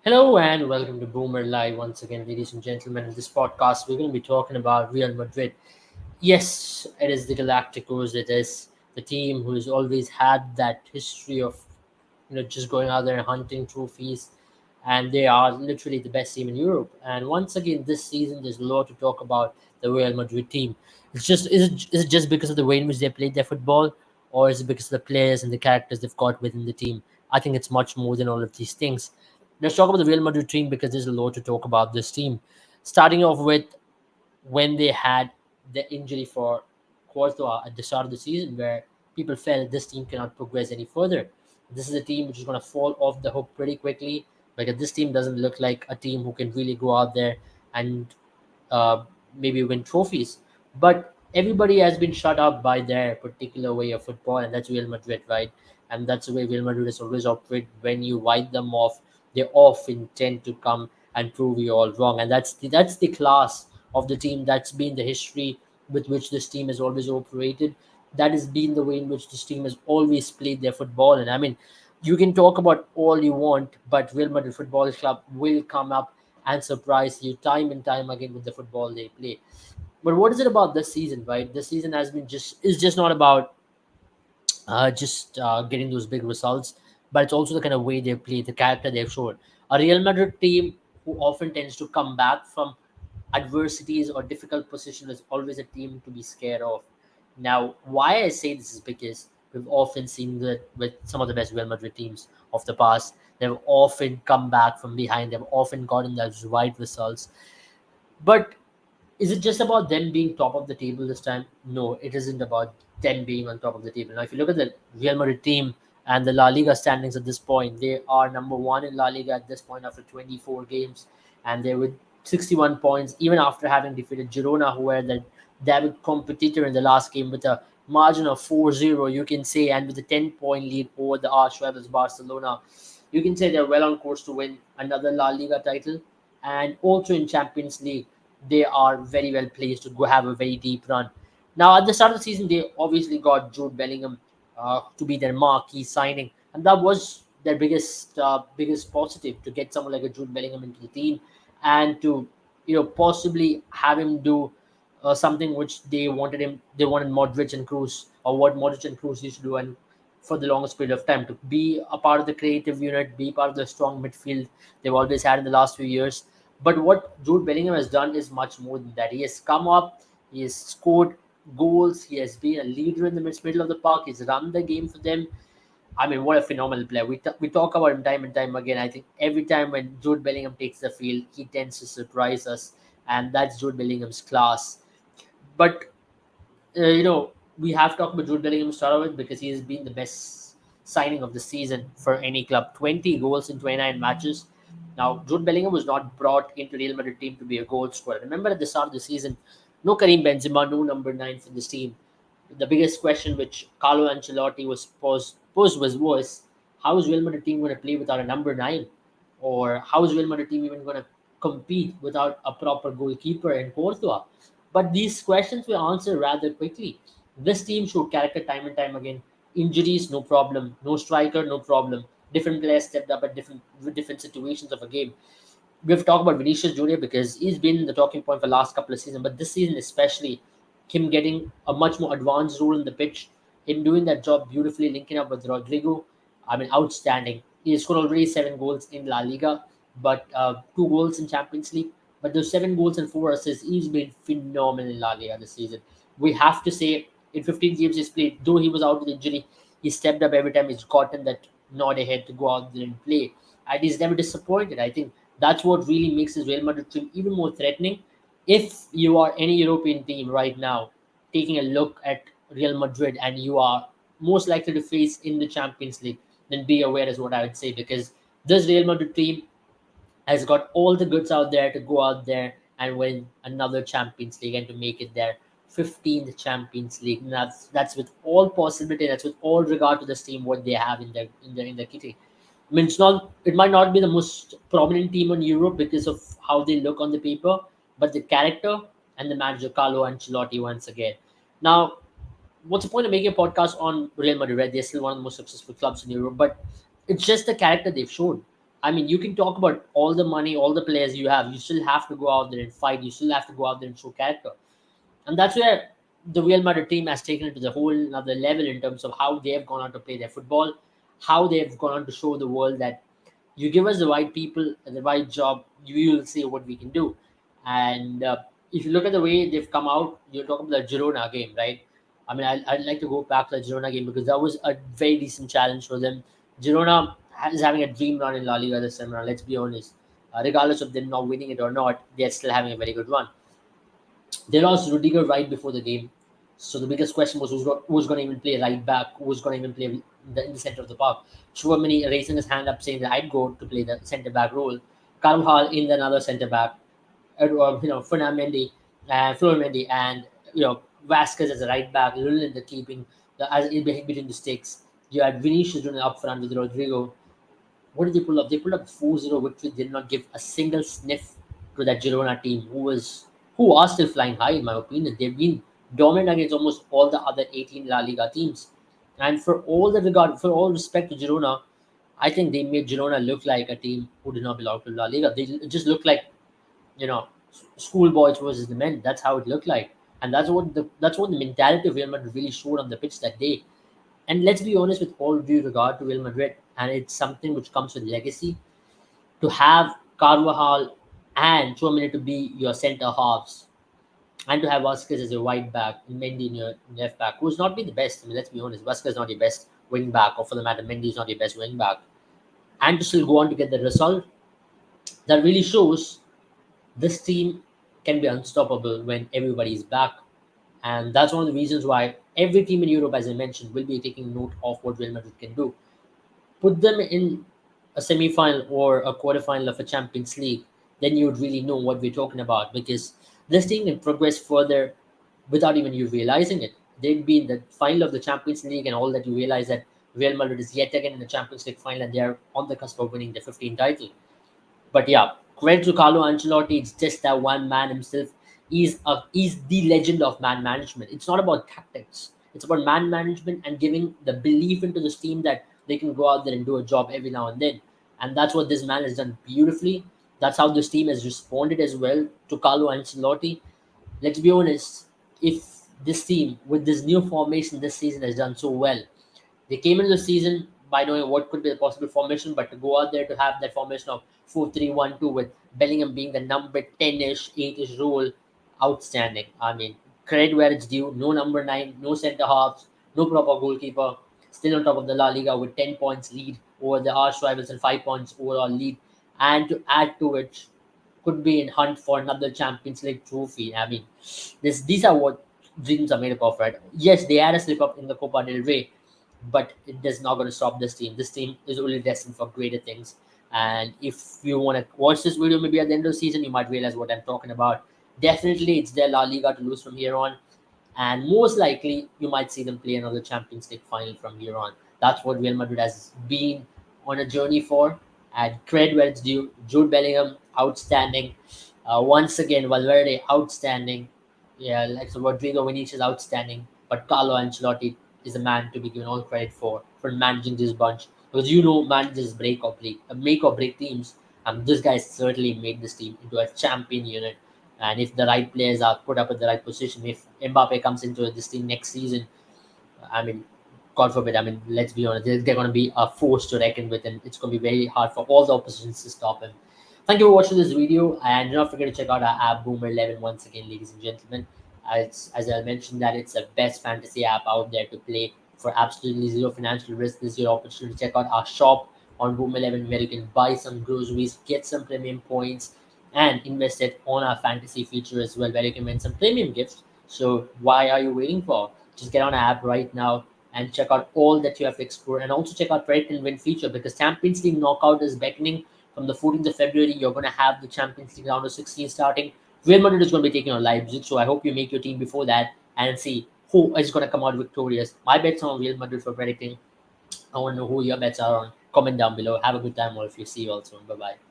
Hello and welcome to Boomer Live once again, ladies and gentlemen. In this podcast, we're going to be talking about Real Madrid. Yes, it is the Galacticos. It is the team who has always had that history of just going out there and hunting trophies, and they are literally the best team in Europe. And once again, this season, there's a lot to talk about the Real Madrid team. It's just is it just because of the way in which they played their football, or is it because of the players and the characters they've got within the team? I think it's much more than all of these things. Let's talk about the Real Madrid team because there's a lot to talk about this team. Starting off with when they had the injury for Courtois at the start of the season, where people felt this team cannot progress any further. This is a team which is going to fall off the hook pretty quickly because this team doesn't look like a team who can really go out there and uh, maybe win trophies. But everybody has been shut up by their particular way of football, and that's Real Madrid, right? And that's the way Real Madrid has always operated. When you write them off, they often tend to come and prove you all wrong. And that's the class of the team. That's been the history with which this team has always operated. That has been the way in which this team has always played their football. And I mean, you can talk about all you want, but Real Madrid Football Club will come up and surprise you time and time again with the football they play. But what is it about this season, right? This season has been just not about just getting those big results, but it's also the kind of way they play, the character they've shown. A Real Madrid team who often tends to come back from adversities or difficult positions is always a team to be scared of. Now, why I say this is because we've often seen that with some of the best Real Madrid teams of the past, they've often come back from behind. They've often gotten those right results. But is it just about them being top of the table this time? No, it isn't about them being on top of the table. Now, if you look at the Real Madrid team and the La Liga standings at this point, they are number one in La Liga at this point after 24 games, and they're with 61 points, even after having defeated Girona, who were the David competitor in the last game with a margin of 4-0, you can say, and with a 10-point lead over the arch rivals Barcelona. You can say they're well on course to win another La Liga title, and also in Champions League they are very well placed to go have a very deep run. Now, at the start of the season, they obviously got Jude Bellingham to be their marquee signing, and that was their biggest positive to get someone like a Jude Bellingham into the team, and to possibly have him do something which they wanted Modric and Cruz, or what Modric and Cruz used to do, and for the longest period of time to be a part of the creative unit, be part of the strong midfield they've always had in the last few years. But what Jude Bellingham has done is much more than that. He has come up, he has scored goals, he has been a leader in the middle of the park, he's run the game for them. I mean, what a phenomenal player. We talk about him time and time again. I think every time when Jude Bellingham takes the field, he tends to surprise us, and that's Jude Bellingham's class. But we have talked about Jude Bellingham to start with because he has been the best signing of the season for any club. 20 goals in 29 matches. Now, Jude Bellingham was not brought into Real Madrid team to be a goal scorer. Remember at the start of the season, no Karim Benzema, no number 9 for this team. The biggest question which Carlo Ancelotti was posed was how is Real Madrid team going to play without a number 9? Or how is Real Madrid team even going to compete without a proper goalkeeper in Courtois? But these questions were answered rather quickly. This team showed character time and time again. Injuries, no problem. No striker, no problem. Different players stepped up at different situations of a game. We've talked about Vinicius Junior because he's been the talking point for the last couple of seasons, but this season especially, him getting a much more advanced role in the pitch, him doing that job beautifully, linking up with Rodrigo. I mean, outstanding. He has scored already 7 goals in La Liga, but 2 goals in Champions League. But those 7 goals and 4 assists, he's been phenomenal in La Liga this season. We have to say, in 15 games he's played, though he was out with injury, he stepped up every time he's gotten that nod ahead to go out there and play. And he's never disappointed. I think that's what really makes his Real Madrid team even more threatening. If you are any European team right now taking a look at Real Madrid and you are most likely to face in the Champions League, then be aware is what I would say, because this Real Madrid team has got all the goods out there to go out there and win another Champions League and to make it their 15th Champions League. And that's with all possibility. That's with all regard to this team what they have in their kitty. I mean, it might not be the most prominent team in Europe because of how they look on the paper, but the character and the manager Carlo Ancelotti once again. Now, what's the point of making a podcast on Real Madrid? Right? They're still one of the most successful clubs in Europe, but it's just the character they've shown. I mean, you can talk about all the money, all the players you have. You still have to go out there and fight. You still have to go out there and show character. And that's where the Real Madrid team has taken it to the whole another level in terms of how they have gone on to play their football, how they have gone on to show the world that you give us the right people and the right job, you will see what we can do. And if you look at the way they've come out, you're talking about the Girona game, right? I mean, I'd like to go back to the Girona game because that was a very decent challenge for them. Girona is having a dream run in La Liga this time around, let's be honest. Regardless of them not winning it or not, they're still having a very good run. They lost Rudiger right before the game. So the biggest question was who's going to even play right back, who's going to even play in the center of the park. Chouameni raising his hand up saying that I'd go to play the center back role. Carvajal in another center back. Fernand Flor Mendy, and Vasquez as a right back, Lul in the keeping, as in between the sticks. You had Vinicius running up front with Rodrigo. What did they pull up? They pulled up a 4-0 victory. They did not give a single sniff to that Girona team, who are still flying high in my opinion. They've been dominant against almost all the other 18 La Liga teams. And for all respect to Girona, I think they made Girona look like a team who did not belong to La Liga. They just looked like you know schoolboys versus the men. That's how it looked like, and that's what the mentality of Real Madrid really showed on the pitch that day. And let's be honest, with all due regard to Real Madrid, and it's something which comes with legacy, to have Carvajal and Chouameni to be your centre halves, and to have Vasquez as your right back and Mendy in your left back, who's not been the best. I mean, let's be honest, Vasquez is not your best wing back, or for the matter, Mendy is not your best wing back, and to still go on to get the result, that really shows this team can be unstoppable when everybody is back. And that's one of the reasons why every team in Europe, as I mentioned, will be taking note of what Real Madrid can do. Put them in a semi-final or a quarter-final of a Champions League, then you would really know what we're talking about, because this team can progress further without even you realizing it. They'd be in the final of the Champions League, and all that you realize that Real Madrid is yet again in the Champions League final, and they are on the cusp of winning the 15th title. But yeah, credit to Carlo Ancelotti. It's just that one man himself. He's the legend of man management. It's not about tactics. It's about man management and giving the belief into this team that they can go out there and do a job every now and then. And that's what this man has done beautifully. That's how this team has responded as well to Carlo Ancelotti. Let's be honest. If this team with this new formation this season has done so well, they came into the season by knowing what could be the possible formation, but to go out there to have that formation of 4-3-1-2 with Bellingham being the number 10-ish, 8-ish role, outstanding. I mean, credit where it's due. No number 9, no centre halves, no proper goalkeeper. Still on top of the La Liga with 10 points lead over the arch rivals and 5 points overall lead. And to add to it, could be in hunt for another Champions League trophy. I mean, these are what dreams are made up of, right? Yes, they had a slip up in the Copa del Rey, but it is not going to stop this team. This team is only destined for greater things. And if you want to watch this video maybe at the end of the season, you might realize what I'm talking about. Definitely, it's their La Liga to lose from here on, and most likely you might see them play another Champions League final from here on. That's what Real Madrid has been on a journey for. And credit where it's due. Jude Bellingham, outstanding. Once again, Valverde, outstanding. Yeah, like so Rodrigo Vinicius, outstanding. But Carlo Ancelotti is a man to be given all credit for managing this bunch, because managers make or break teams. And this guy certainly made this team into a champion unit. And if the right players are put up at the right position, if Mbappe comes into this team next season, I mean, God forbid, I mean, let's be honest, they're going to be a force to reckon with, and it's going to be very hard for all the oppositions to stop him. Thank you for watching this video, and do not forget to check out our app Boomer 11 once again, ladies and gentlemen. As I mentioned, that it's the best fantasy app out there to play for absolutely zero financial risk. This is your opportunity to check out our shop on Boom 11, where you can buy some groceries, get some premium points, and invest it on our fantasy feature as well, where you can win some premium gifts. So why are you waiting for? Just get on our app right now and check out all that you have to explore, and also check out Predict and Win feature, because Champions League knockout is beckoning. From the 14th of February, you're going to have the Champions League round of 16 starting. Real Madrid is going to be taking on Leipzig, so I hope you make your team before that and see who is going to come out victorious. My bets are on Real Madrid for predicting. I want to know who your bets are on. Comment down below. Have a good time, or if you see you all soon. Bye bye.